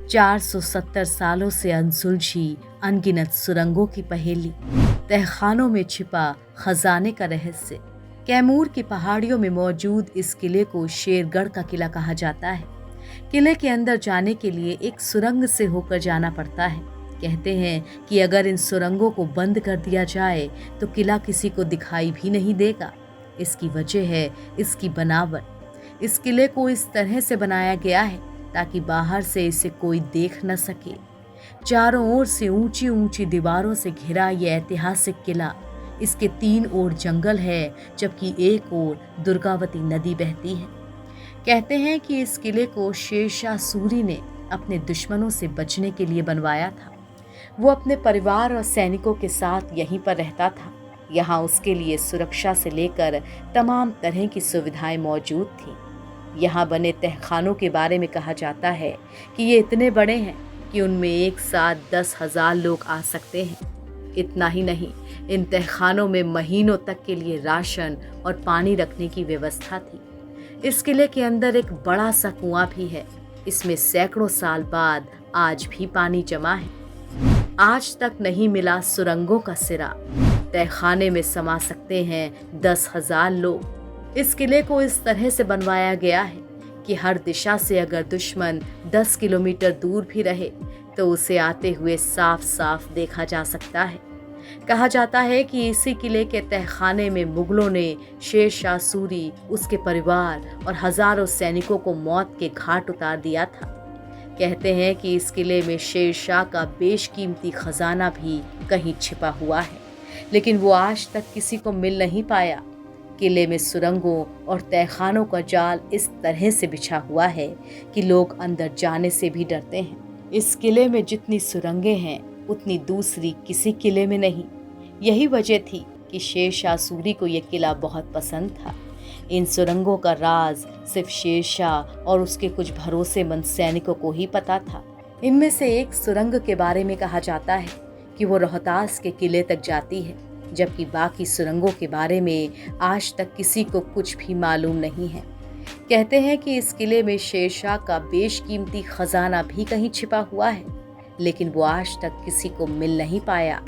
470 सालों से अनसुलझी अनगिनत सुरंगों की पहेली, तहखानों में छिपा खजाने का रहस्य। कैमूर की पहाड़ियों में मौजूद इस किले को शेरगढ़ का किला कहा जाता है। किले के अंदर जाने के लिए एक सुरंग से होकर जाना पड़ता है। कहते हैं कि अगर इन सुरंगों को बंद कर दिया जाए तो किला किसी को दिखाई भी नहीं देगा। इसकी वजह है इसकी बनावट। इस किले को इस तरह से बनाया गया है ताकि बाहर से इसे कोई देख न सके। चारों ओर से ऊंची ऊंची दीवारों से घिरा यह ऐतिहासिक किला। इसके 3 ओर जंगल है, जबकि एक ओर दुर्गावती नदी बहती है। कहते हैं कि इस किले को शेरशाह सूरी ने अपने दुश्मनों से बचने के लिए बनवाया था। वो अपने परिवार और सैनिकों के साथ यहीं पर रहता था। यहाँ उसके लिए सुरक्षा से लेकर तमाम तरह की सुविधाएं मौजूद थीं। यहाँ बने तहखानों के बारे में कहा जाता है कि ये इतने बड़े हैं कि उनमें एक साथ 10,000 लोग आ सकते हैं। इतना ही नहीं, इन तहखानों में महीनों तक के लिए राशन और पानी रखने की व्यवस्था थी। इस किले के अंदर एक बड़ा सा कुआं भी है। इसमें सैकड़ों साल बाद आज भी पानी जमा है। आज तक नहीं मिला सुरंगों का सिरा। तहखाने में समा सकते हैं 10,000 लोग। इस किले को इस तरह से बनवाया गया है कि हर दिशा से अगर दुश्मन 10 किलोमीटर दूर भी रहे तो उसे आते हुए साफ साफ देखा जा सकता है। कहा जाता है कि इसी किले के तहखाने में मुगलों ने शेरशाह सूरी, उसके परिवार और हजारों सैनिकों को मौत के घाट उतार दिया था। कहते हैं कि इस किले में शेरशाह का बेशकीमती खजाना भी कहीं छिपा हुआ है, लेकिन वो आज तक किसी को मिल नहीं पाया। किले में सुरंगों और तहखानों का जाल इस तरह से बिछा हुआ है कि लोग अंदर जाने से भी डरते हैं। इस किले में जितनी सुरंगें हैं उतनी दूसरी किसी किले में नहीं। यही वजह थी कि शेरशाह सूरी को यह किला बहुत पसंद था। इन सुरंगों का राज सिर्फ शेरशाह और उसके कुछ भरोसेमंद सैनिकों को ही पता था। इनमें से एक सुरंग के बारे में कहा जाता है कि वो रोहतास के किले तक जाती है, जबकि बाकी सुरंगों के बारे में आज तक किसी को कुछ भी मालूम नहीं है। कहते हैं कि इस किले में शेरशाह का बेशकीमती खजाना भी कहीं छिपा हुआ है, लेकिन वो आज तक किसी को मिल नहीं पाया।